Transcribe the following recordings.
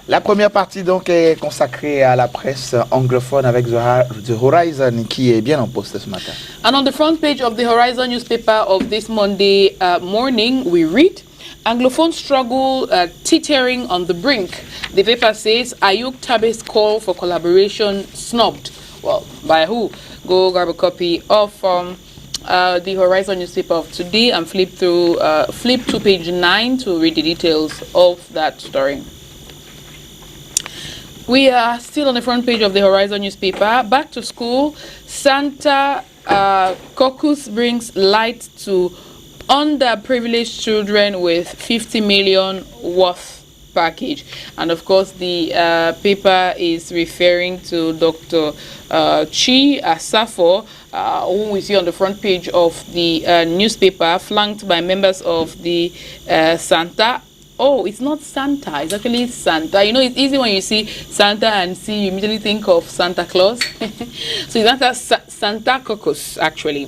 La première partie donc est consacrée à la presse anglophone avec The Horizon qui est bien en poste ce matin. And on the front page of the Horizon newspaper of this Monday morning, we read, Anglophone struggle teetering on the brink. The paper says, Ayuk Tabe's call for collaboration snubbed. Well, by who? Go grab a copy of the Horizon newspaper of today and flip to page 9 to read the details of that story. We are still on the front page of the Horizon newspaper. Back to school, Santa Caucus brings light to underprivileged children with 50 million worth package. And of course, the paper is referring to Dr. Chi Asafo, who we see on the front page of the newspaper, flanked by members of the Santa. Oh, it's not Santa, it's actually Santa. You know, it's easy when you see Santa and you immediately think of Santa Claus. So it's not Santa Caucus, actually.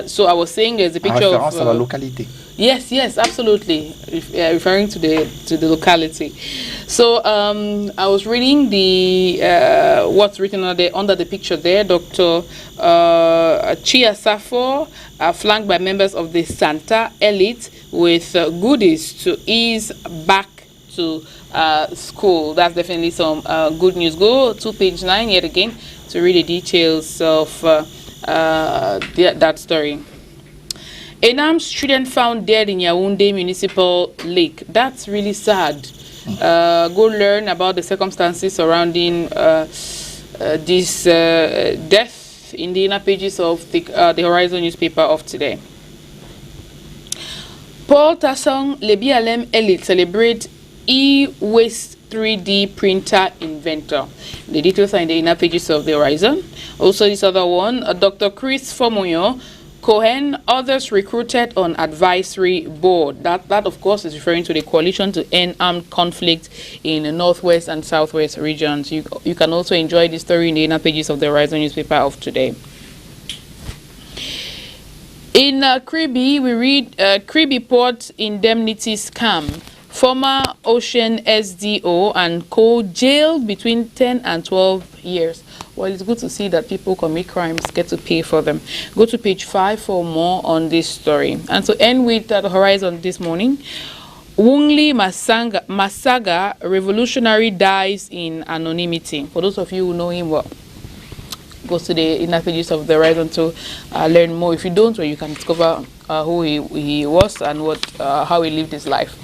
So I was saying there's a picture of... à la localité. Yes, absolutely. Referring to the locality. So I was reading the what's written under the picture there. Dr. Chia Safo, flanked by members of the Santa elite with goodies to ease back to school. That's definitely some good news. Go to page 9 yet again to read the details of that story. A student found dead in Yaoundé Municipal Lake. That's really sad. Go learn about the circumstances surrounding this death in the inner pages of the Horizon newspaper of today. Paul Tassong Lebialem Elite celebrate e-waste 3D printer inventor. The details are in the inner pages of the Horizon. Also this other one, Dr. Chris Fomoyo Cohen, others recruited on advisory board. That of course is referring to the coalition to end armed conflict in the northwest and southwest regions. You can also enjoy this story in the inner pages of the Horizon newspaper of today. In Kribi, we read Kribi Port indemnity scam. Former Ocean SDO and co jailed between 10 and 12 years. Well, it's good to see that people commit crimes get to pay for them. Go to page 5 for more on this story. And to end with the Horizon this morning, Wungli Masaga, revolutionary, dies in anonymity. For those of you who know him well, go to the inner pages of the Horizon to learn more. If you don't, well, you can discover who he was and how he lived his life.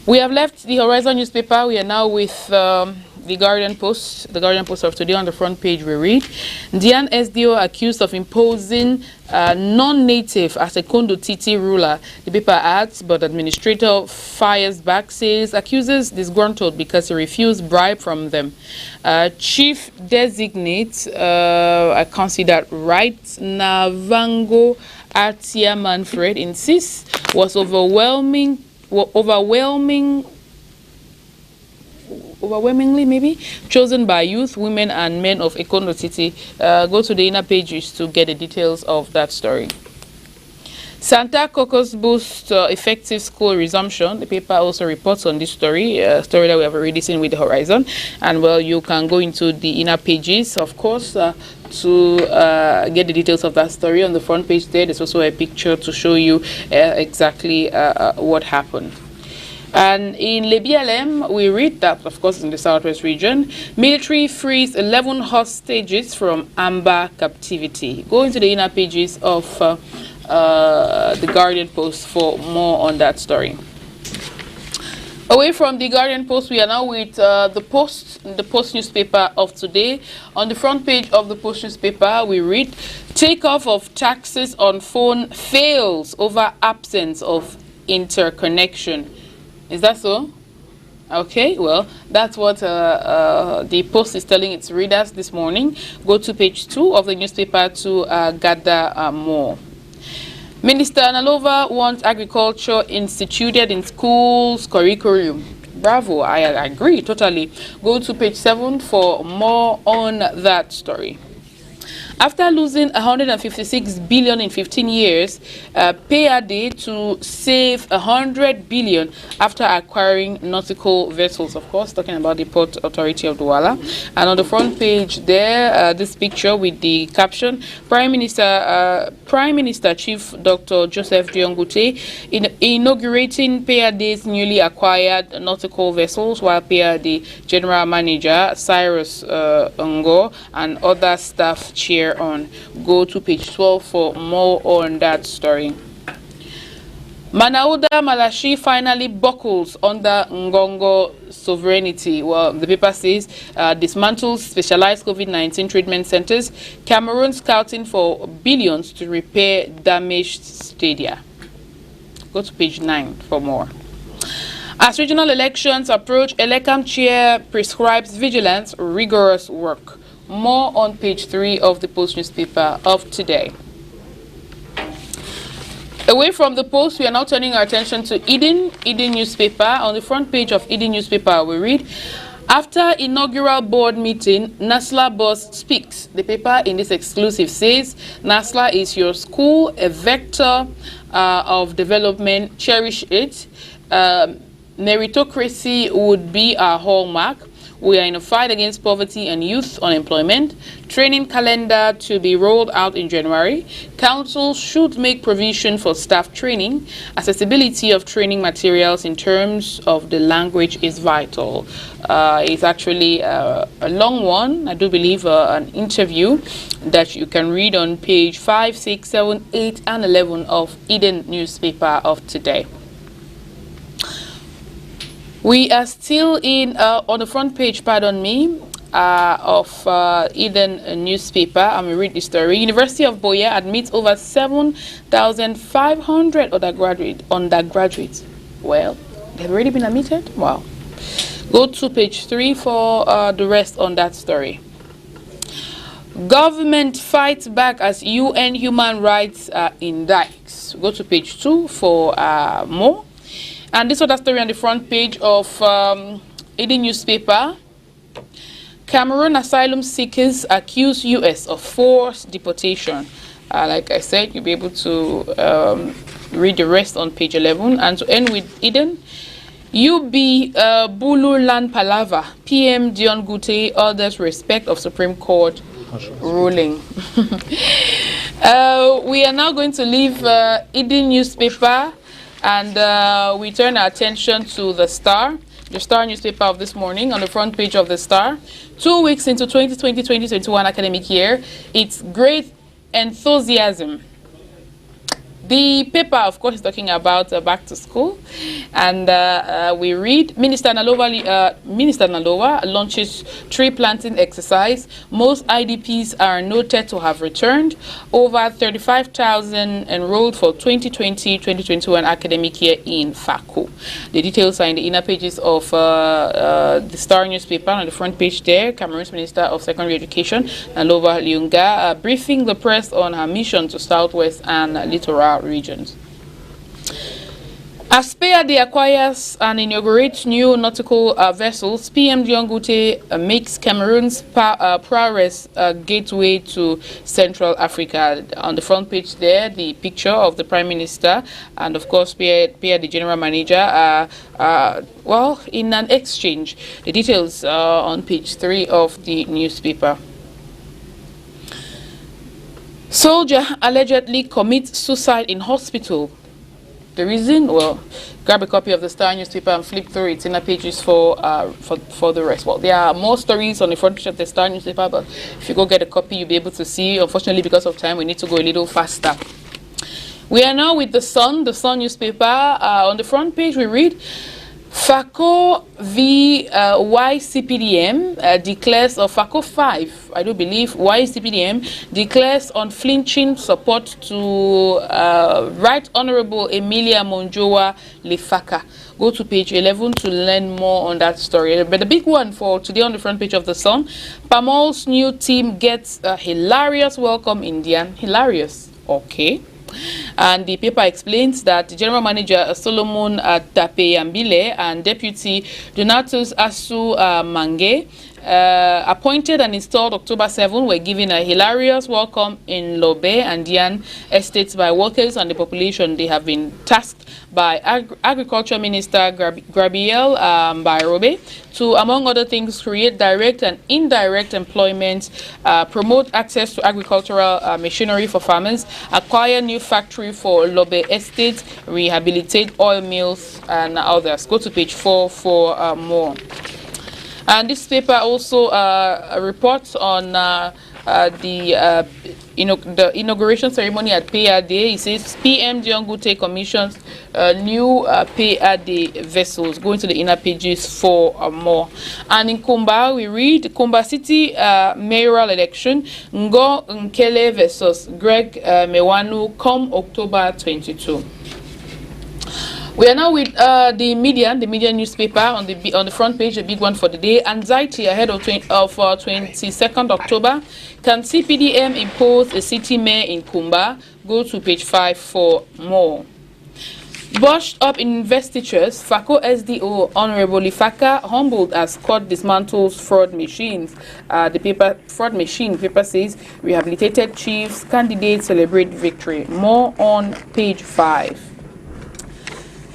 We have left the Horizon newspaper. We are now with the Guardian Post. The Guardian Post of today. On the front page we read, Dian SDO accused of imposing non-native as a Kondo Titi ruler. The paper adds, but administrator fires back, says accusers disgruntled because he refused bribe from them. Chief designate, I can't see that right, Navango Atia Manfred insists was overwhelmingly maybe chosen by youth, women and men of Ekondo City. Go to the inner pages to get the details of that story. Santa Caucus boosts effective school resumption. The paper also reports on this story, a story that we have already seen with the Horizon. And well, you can go into the inner pages, of course, to get the details of that story. On the front page there's also a picture to show you exactly what happened. And in Lebialem, we read that, of course, in the southwest region, military frees 11 hostages from Amba captivity. Go into the inner pages of the Guardian Post for more on that story. Away from the Guardian Post, we are now with the Post newspaper of today. On the front page of the Post newspaper, we read, takeoff of taxes on phone fails over absence of interconnection. Is that so? Okay, well, that's what the Post is telling its readers this morning. Go to page 2 of the newspaper to gather more. Minister Nalova wants agriculture instituted in schools curriculum. Bravo, I agree totally. Go to page 7 for more on that story. After losing 156 billion in 15 years, Payade to save 100 billion after acquiring nautical vessels. Of course, talking about the Port Authority of Douala. And on the front page there, this picture with the caption: Prime Minister Chief Dr. Joseph Diongute inaugurating Payade's newly acquired nautical vessels, while Payade General Manager Cyrus Ngo and other staff cheer on. Go to page 12 for more on that story. Manauda Malashi finally buckles under Ngongo sovereignty. Well, the paper says dismantles specialized COVID-19 treatment centers. Cameroon scouting for billions to repair damaged stadia. Go to page 9 for more. As regional elections approach, Elekam chair prescribes vigilance, rigorous work. More on page 3 of the Post newspaper of today. Away from the Post, we are now turning our attention to Eden newspaper. On the front page of Eden newspaper, we read, after inaugural board meeting, NASLA boss speaks. The paper in this exclusive says, NASLA is your school, a vector of development, cherish it. Meritocracy would be our hallmark. We are in a fight against poverty and youth unemployment. Training calendar to be rolled out in January. Council should make provision for staff training. Accessibility of training materials in terms of the language is vital. It's actually a long one. I do believe an interview that you can read on page 5, 6, 7, 8, and 11 of Eden newspaper of today. We are still in on the front page, pardon me, of Eden newspaper, and we read the story. University of Boya admits over 7,500 undergraduates. Well, they've already been admitted? Wow. Go to page 3 for the rest on that story. Government fights back as UN human rights indicts. Go to page 2 for more. And this other story on the front page of Eden newspaper. Cameroon asylum seekers accuse US of forced deportation. Like I said, you'll be able to read the rest on page 11. And to end with Eden, UB Bulu Land Palava, PM Dion Gute orders respect of Supreme Court ruling. We are now going to leave Eden newspaper, and we turn our attention to the Star newspaper of this morning. On the front page of the Star, 2 weeks into 2020-2021 academic year, it's great enthusiasm. The paper, of course, is talking about back to school, and we read, Minister Nalova launches tree planting exercise. Most IDPs are noted to have returned. Over 35,000 enrolled for 2020-2021 academic year in FACO. The details are in the inner pages of the Star newspaper. On the front page there, Cameroon's Minister of Secondary Education, Nalova Liunga, briefing the press on her mission to Southwest and Littoral regions. As Payade acquires and inaugurates new nautical vessels, PM Dion Gute makes Cameroon's prowess gateway to Central Africa. On the front page there, the picture of the Prime Minister and, of course, Payade General Manager, well, in an exchange. The details are on page 3 of the newspaper. Soldier allegedly commits suicide in hospital. The reason? Well, grab a copy of the Star newspaper and flip through its inner pages for the rest. Well, there are more stories on the front page of the Star newspaper, but if you go get a copy, you'll be able to see. Unfortunately, because of time, we need to go a little faster. We are now with the Sun newspaper. On the front page, we read, FACO v YCPDM declares, or FACO 5, I do believe, YCPDM declares unflinching support to Right Honorable Emilia Monjowa Lefaka. Go to page 11 to learn more on that story. But the big one for today on the front page of the Sun, Pamol's new team gets a hilarious welcome Indian. Hilarious, okay. And the paper explains that General Manager Solomon Tapeyambile and Deputy Donatus Asu Mange appointed and installed October 7, were given a hilarious welcome in Lobe and Dian estates by workers and the population. They have been tasked by Agriculture Minister Gabriel Bairobe to, among other things, create direct and indirect employment, promote access to agricultural machinery for farmers, acquire new factory for Lobe Estate, rehabilitate oil mills, and others. Go to page 4 for more. And this paper also reports on the inauguration ceremony at PAD. It says PM Diongute commissions new PAD vessels. Going to the inner pages for more. And in Kumba, we read Kumba City mayoral election. Ngo Nkele versus Greg Mewanu come October 22. We are now with the media newspaper on the front page, a big one for the day. Anxiety ahead of 22nd October. Can CPDM impose a city mayor in Kumba? Go to page 5 for more. Botched up investitures, FACO SDO Honorable Ifaka humbled as court dismantles fraud machines. The fraud machine paper says rehabilitated chiefs candidates celebrate victory. More on page 5.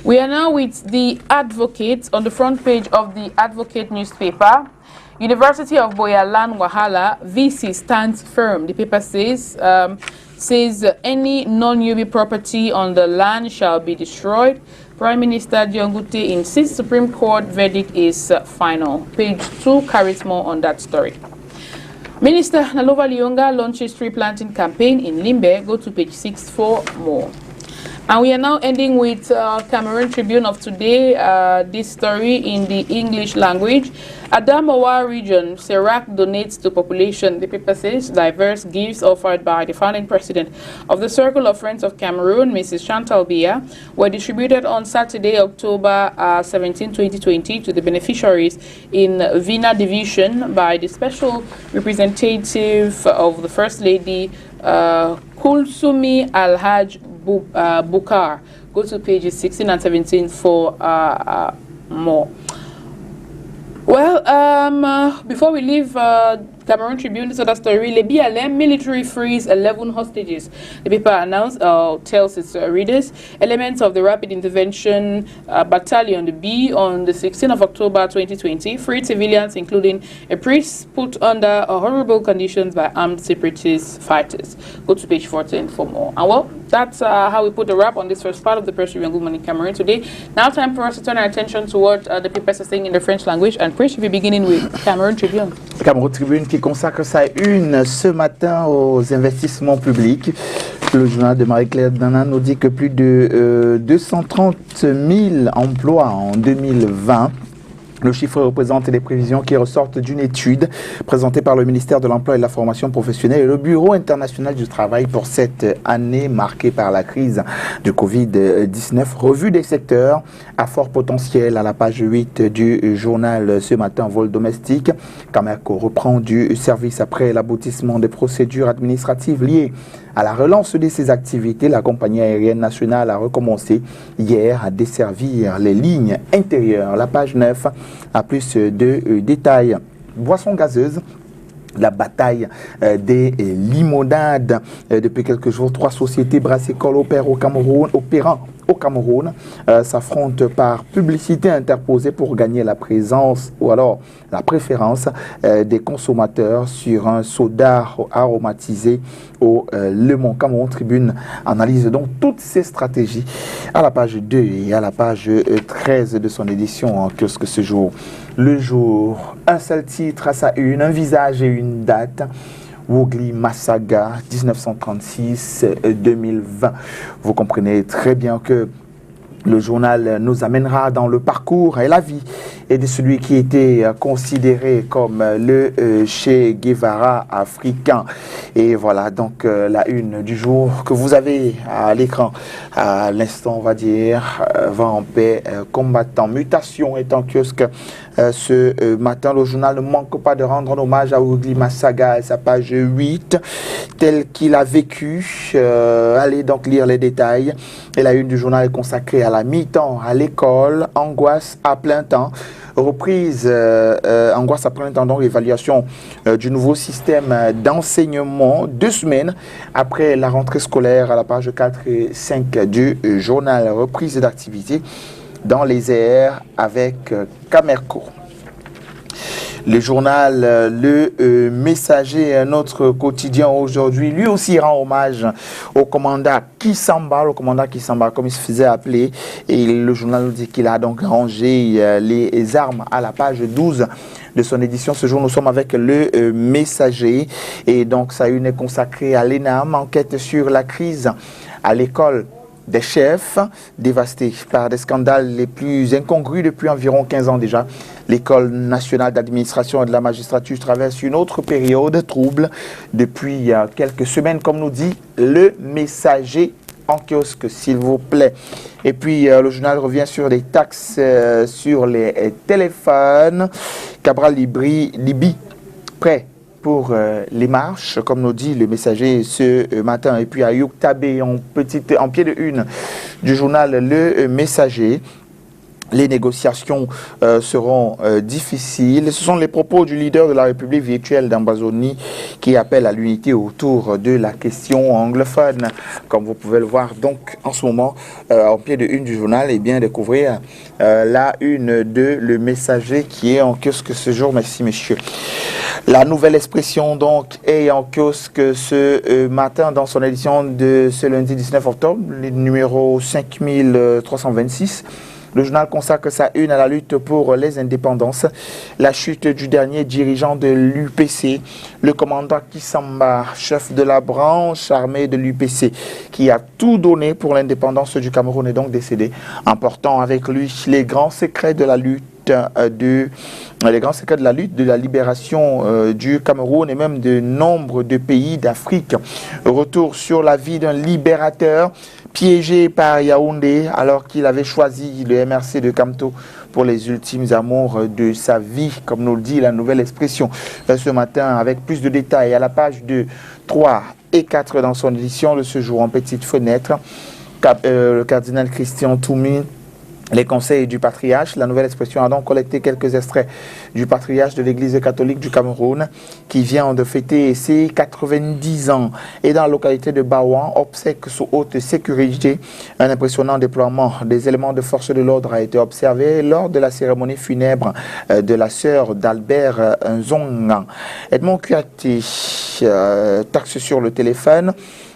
We are now with the Advocate on the front page of the Advocate newspaper. University of Boyalan Wahala, VC stands firm. The paper says any non-UB property on the land shall be destroyed. Prime Minister Diongute insists Supreme Court verdict is final. Page 2 carries more on that story. Minister Nalova Liyonga launches tree planting campaign in Limbe. Go to page 6 for more. And we are now ending with Cameroon Tribune of today, this story in the English language. Adamawa region, Serac donates to population. The paper says diverse gifts offered by the founding president of the Circle of Friends of Cameroon, Mrs. Chantal Biya, were distributed on Saturday, October 17, 2020 to the beneficiaries in Vina Division by the special representative of the First Lady, Kulsumi Alhaj Bukar. Go to pages 16 and 17 for more. Well, before we leave Cameroon Tribune, this other story, Le BLM military frees 11 hostages. The paper announced, tells its readers, elements of the Rapid Intervention Battalion, the B, on the 16th of October 2020, freed civilians, including a priest put under horrible conditions by armed separatist fighters. Go to page 14 for more. And well, that's how we put a wrap on this first part of the Press Review and Good Morning Cameroon today. Now time for us to turn our attention to what the papers are saying in the French language. And Chris, we'll be beginning with Cameroon Tribune. Cameroun Tribune qui consacre sa une ce matin aux investissements publics. Le journal de Marie-Claire Dana nous dit que plus de 230 000 emplois en 2020. Le chiffre représente les prévisions qui ressortent d'une étude présentée par le ministère de l'Emploi et de la Formation professionnelle et le Bureau international du travail pour cette année marquée par la crise du Covid-19. Revue des secteurs à fort potentiel à la page 8 du journal ce matin, vol domestique. Camerco reprend du service après l'aboutissement des procédures administratives liées à la relance de ses activités. La compagnie aérienne nationale a recommencé hier à desservir les lignes intérieures. La page 9 a plus de détails. Boissons gazeuses. La bataille des limonades. Depuis quelques jours, 3 sociétés brassécoles opérant au Cameroun s'affrontent par publicité interposée pour gagner la présence ou alors la préférence des consommateurs sur un soda aromatisé au Le Mans. Cameroun Tribune analyse donc toutes ces stratégies à la page 2 et à la page 13 de son édition en kiosque ce jour. Le jour, un seul titre à sa une, un visage et une date. Wogli Massaga, 1936-2020. Vous comprenez très bien que le journal nous amènera dans le parcours et la vie et de celui qui était considéré comme le Che Guevara africain. Et voilà donc la une du jour que vous avez à l'écran. À l'instant, on va dire, va en paix, combattant. Mutation est en kiosque ce matin. Le journal ne manque pas de rendre un hommage à Wogli Massaga, à sa page 8, tel qu'il a vécu. Allez donc lire les détails. Et la une du journal est consacrée à la mi-temps à l'école, angoisse à plein temps. reprise angoisse après l'intendant évaluation du nouveau système d'enseignement 2 semaines après la rentrée scolaire à la page 4 et 5 du journal. Reprise d'activité dans les airs avec Camerco. Le journal Le Messager, un autre quotidien aujourd'hui, lui aussi rend hommage au commandant Kissamba, comme il se faisait appeler. Et le journal nous dit qu'il a donc rangé les armes à la page 12 de son édition. Ce jour, nous sommes avec Le Messager. Et donc, ça une est consacrée à l'ENAM, enquête sur la crise à l'école des chefs, dévastés par des scandales les plus incongrus depuis environ 15 ans déjà. L'École nationale d'administration et de la magistrature traverse une autre période trouble depuis quelques semaines, comme nous dit Le Messager en kiosque, s'il vous plaît. Et puis, le journal revient sur les taxes sur les téléphones. Cabral Libi, prêt pour les marches, comme nous dit Le Messager ce matin. Et puis Ayouk Tabé en pied de une du journal Le Messager. Les négociations seront difficiles. Ce sont les propos du leader de la République virtuelle d'Ambazonie qui appelle à l'unité autour de la question anglophone. Comme vous pouvez le voir donc en ce moment en pied de une du journal, et bien découvrir la une de Le Messager qui est en kiosque ce jour. Merci messieurs. La nouvelle expression donc est en kiosque ce matin dans son édition de ce lundi 19 octobre, le numéro 5326. Le journal consacre sa une à la lutte pour les indépendances, la chute du dernier dirigeant de l'UPC, le commandant Kissamba, chef de la branche armée de l'UPC, qui a tout donné pour l'indépendance du Cameroun, est donc décédé, emportant avec lui les grands secrets de la lutte de la libération du Cameroun et même de nombre de pays d'Afrique. Retour sur la vie d'un libérateur piégé par Yaoundé alors qu'il avait choisi le MRC de Kamto pour les ultimes amours de sa vie, comme nous le dit la nouvelle expression ce matin, avec plus de détails à la page 2, 3 et 4 dans son édition de ce jour en petite fenêtre. Le cardinal Christian Toumi, les conseils du patriarche. La nouvelle expression a donc collecté quelques extraits du patriarche de l'Église catholique du Cameroun qui vient de fêter ses 90 ans. Et dans la localité de Baouan, obsèques sous haute sécurité, un impressionnant déploiement des éléments de force de l'ordre a été observé lors de la cérémonie funèbre de la sœur d'Albert Nzonga. Edmond Kouyaté, taxe sur le téléphone.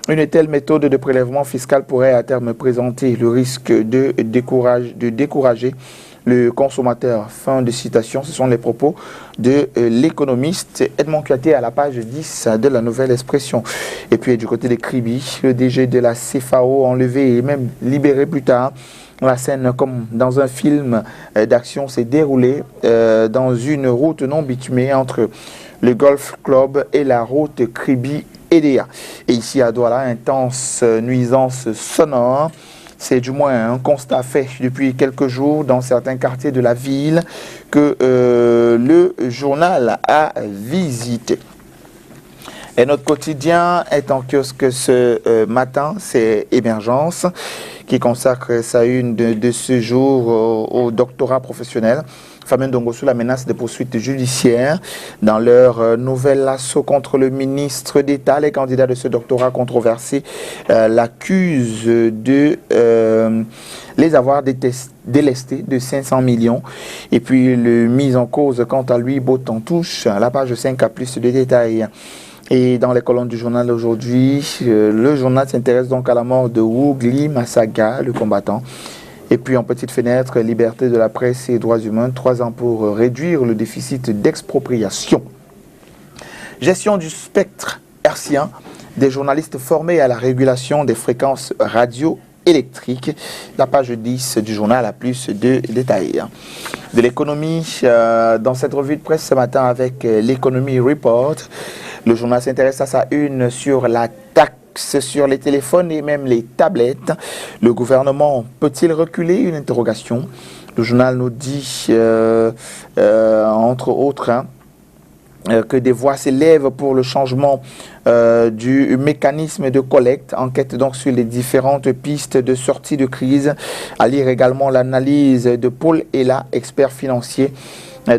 Une telle méthode de prélèvement fiscal pourrait à terme présenter le risque de décourager le consommateur. Fin de citation. Ce sont les propos de l'économiste Edmond Kouyaté à la page 10 de la nouvelle expression. Et puis du côté des Kribi, le DG de la CFAO enlevé et même libéré plus tard. La scène, comme dans un film d'action, s'est déroulée dans une route non bitumée entre le Golf Club et la route Kribi EDA. Et ici à Douala, intense nuisance sonore. C'est du moins un constat fait depuis quelques jours dans certains quartiers de la ville que le journal a visité. Et notre quotidien est en kiosque ce matin, c'est Émergence, qui consacre sa une de ce jour au doctorat professionnel. Fameux Ndongo sous la menace de poursuites judiciaires. Dans leur nouvel assaut contre le ministre d'État, les candidats de ce doctorat controversé l'accusent de les avoir délestés de 500 millions. Et puis le mis en cause, quant à lui, botte en touche. La page 5 a plus de détails. Et dans les colonnes du journal aujourd'hui, le journal s'intéresse donc à la mort de Wougli Massaga, le combattant. Et puis en petite fenêtre, liberté de la presse et droits humains, 3 ans pour réduire le déficit d'expropriation. Gestion du spectre hertzien, des journalistes formés à la régulation des fréquences radio électriques. La page 10 du journal a plus de détails. De l'économie, dans cette revue de presse ce matin avec l'Economy Report, le journal s'intéresse à sa une sur la taxe sur les téléphones et même les tablettes. Le gouvernement peut-il reculer? Une interrogation. Le journal nous dit, entre autres, que des voix s'élèvent pour le changement du mécanisme de collecte. Enquête donc sur les différentes pistes de sortie de crise. À lire également l'analyse de Paul Ella, expert financier,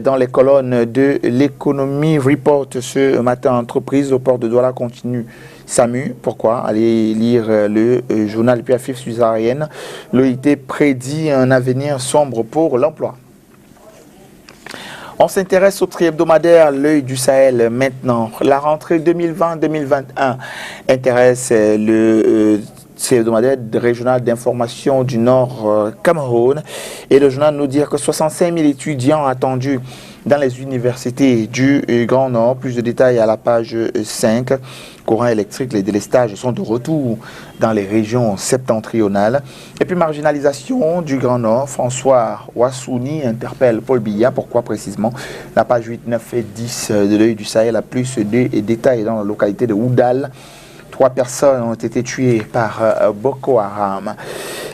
dans les colonnes de l'économie report ce matin. Entreprise au port de Douala continue SAMU. Pourquoi? Allez lire le journal PAFIF subsaharienne. L'OIT prédit un avenir sombre pour l'emploi. On s'intéresse au tri-hebdomadaire L'œil du Sahel maintenant. La rentrée 2020-2021 intéresse le tri-hebdomadaire régional d'information du Nord Cameroun. Et le journal nous dit que 65 000 étudiants attendus dans les universités du Grand Nord. Plus de détails à la page 5. Courant électrique, les délestages sont de retour dans les régions septentrionales. Et puis marginalisation du Grand Nord, François Ouassouni interpelle Paul Biya. Pourquoi précisément? La page 8, 9 et 10 de L'œil du Sahel a plus de détails dans la localité de Oudal. 3 personnes ont été tuées par Boko Haram.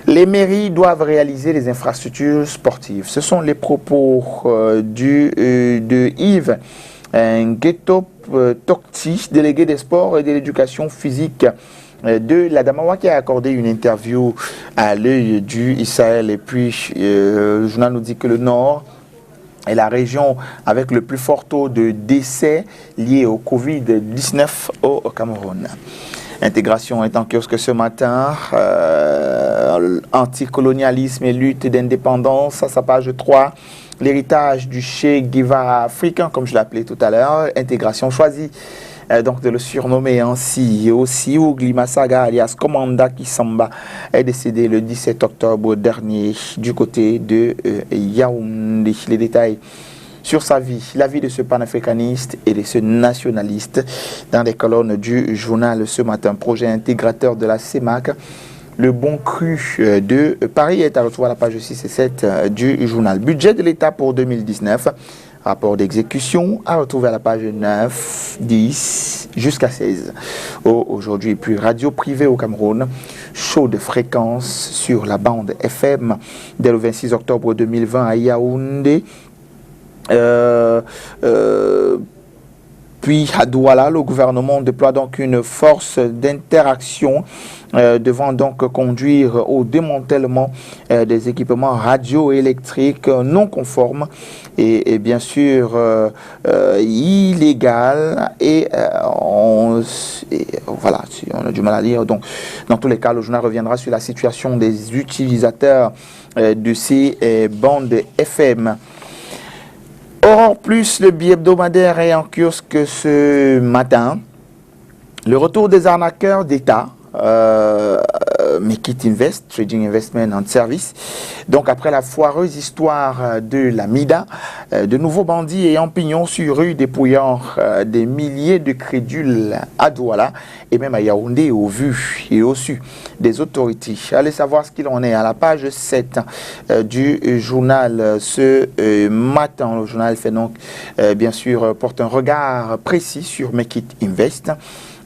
Les mairies doivent réaliser les infrastructures sportives. Ce sont les propos de Yves Ngueto Tokti, délégué des sports et de l'éducation physique de la Damawa, qui a accordé une interview à L'œil du Sahel. Et puis, le journal nous dit que le Nord est la région avec le plus fort taux de décès liés au Covid-19 au Cameroun. Intégration est en kiosque ce matin. Anticolonialisme et lutte d'indépendance, à sa page 3. L'héritage du Che Guevara africain, comme je l'appelais tout à l'heure. Intégration choisie donc de le surnommer ainsi. Et aussi Ougli Massaga alias Komanda Kisamba est décédé le 17 octobre dernier du côté de Yaoundé. Les détails sur sa vie, la vie de ce panafricaniste et de ce nationaliste dans les colonnes du journal ce matin. Projet intégrateur de la CEMAC. Le bon cru de Paris est à retrouver à la page 6 et 7 du journal. Budget de l'État pour 2019. Rapport d'exécution à retrouver à la page 9, 10 jusqu'à 16. Aujourd'hui, puis radio privée au Cameroun. Show de fréquence sur la bande FM dès le 26 octobre 2020 à Yaoundé. Puis à Douala, le gouvernement déploie donc une force d'interaction devant donc conduire au démantèlement des équipements radioélectriques non conformes et bien sûr illégal voilà, on a du mal à lire. Donc dans tous les cas, le journal reviendra sur la situation des utilisateurs de ces bandes FM. Or, plus le billet hebdomadaire est en kiosque ce matin. Le retour des arnaqueurs d'État, Make It Invest, Trading Investment and Service. Donc, après la foireuse histoire de la MIDA, de nouveaux bandits ayant pignon sur rue dépouillant des milliers de crédules à Douala et même à Yaoundé au vu et au su des autorités. Allez savoir ce qu'il en est à la page 7 du journal ce matin. Le journal fait donc, bien sûr, porte un regard précis sur Make It Invest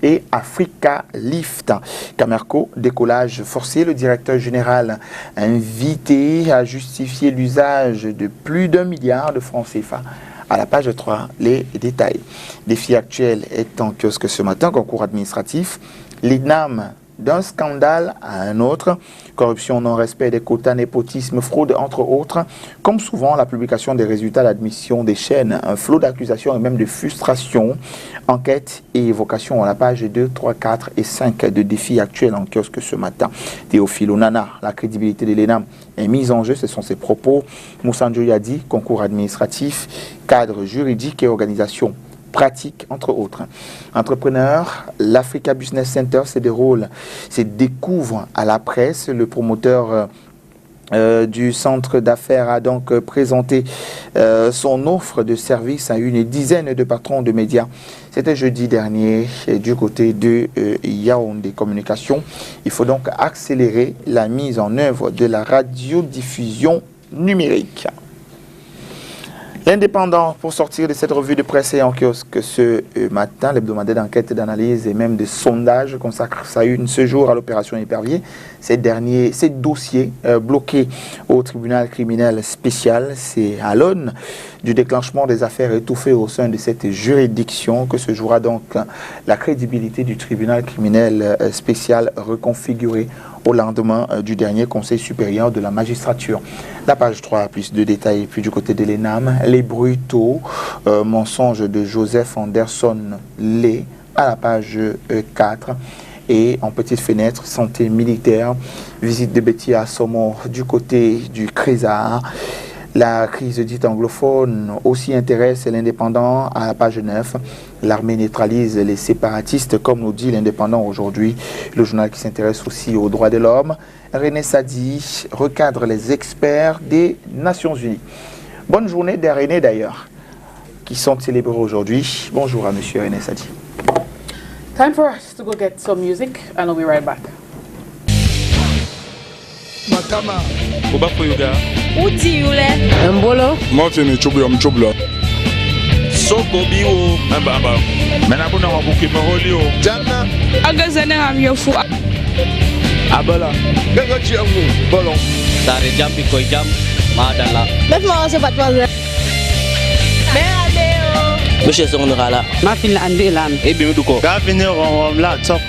et Africa Lift. Camerco, décollage forcé. Le directeur général invité à justifier l'usage de plus d'1 milliard de francs CFA. À la page 3, les détails. Défi actuel est en kiosque ce matin, concours administratif. L'INAM d'un scandale à un autre, corruption, non-respect des quotas, népotisme, fraude, entre autres. Comme souvent, la publication des résultats d'admission des chaînes, un flot d'accusations et même de frustration, enquête et évocation à la page 2, 3, 4 et 5 de défis actuels en kiosque ce matin. Théophile Onana, la crédibilité de l'ENAM est mise en jeu, ce sont ses propos. Moussa Ndjouyadi, concours administratif, cadre juridique et organisation pratique, entre autres. Entrepreneur, l'Africa Business Center se découvre à la presse. Le promoteur du centre d'affaires a donc présenté son offre de service à une dizaine de patrons de médias. C'était jeudi dernier du côté de Yaoundé Communication. Il faut donc accélérer la mise en œuvre de la radiodiffusion numérique. L'Indépendant, pour sortir de cette revue de presse et en kiosque ce matin, l'hebdomadaire d'enquête, d'analyse et même de sondage consacre sa une ce jour à l'opération Épervier. Ces dossiers bloqués au tribunal criminel spécial, c'est à l'aune du déclenchement des affaires étouffées au sein de cette juridiction que se jouera donc la crédibilité du tribunal criminel spécial reconfiguré au lendemain du dernier Conseil supérieur de la magistrature. La page 3, plus de détails. Puis du côté de l'ENAM, les brutaux mensonges de Joseph Anderson Lé à la page 4. Et en petite fenêtre, santé militaire, visite de Betty à Somor du côté du Crésard. La crise dite anglophone aussi intéresse l'Indépendant à la page 9. L'armée neutralise les séparatistes, comme nous dit l'Indépendant aujourd'hui. Le journal qui s'intéresse aussi aux droits de l'homme. René Sadi recadre les experts des Nations Unies. Bonne journée des René d'ailleurs, qui sont célébrés aujourd'hui. Bonjour à monsieur René Sadi. Time for us to go get some music and we'll be right back. Makama. Oba for yoga. Uti yule. Mbolo. Martin chubla. Soko biwo. Mbaba. Mena kuna wabuki maholio. Jana. Agazane hamyofu. Abala. Gaga chiangu. Bolon. Sare jampi ko jam. Madala. Laisse-moi se battre. Monsieur Sonora là. Ma fille ande lan. Et bien du coup. Ga finir on la top.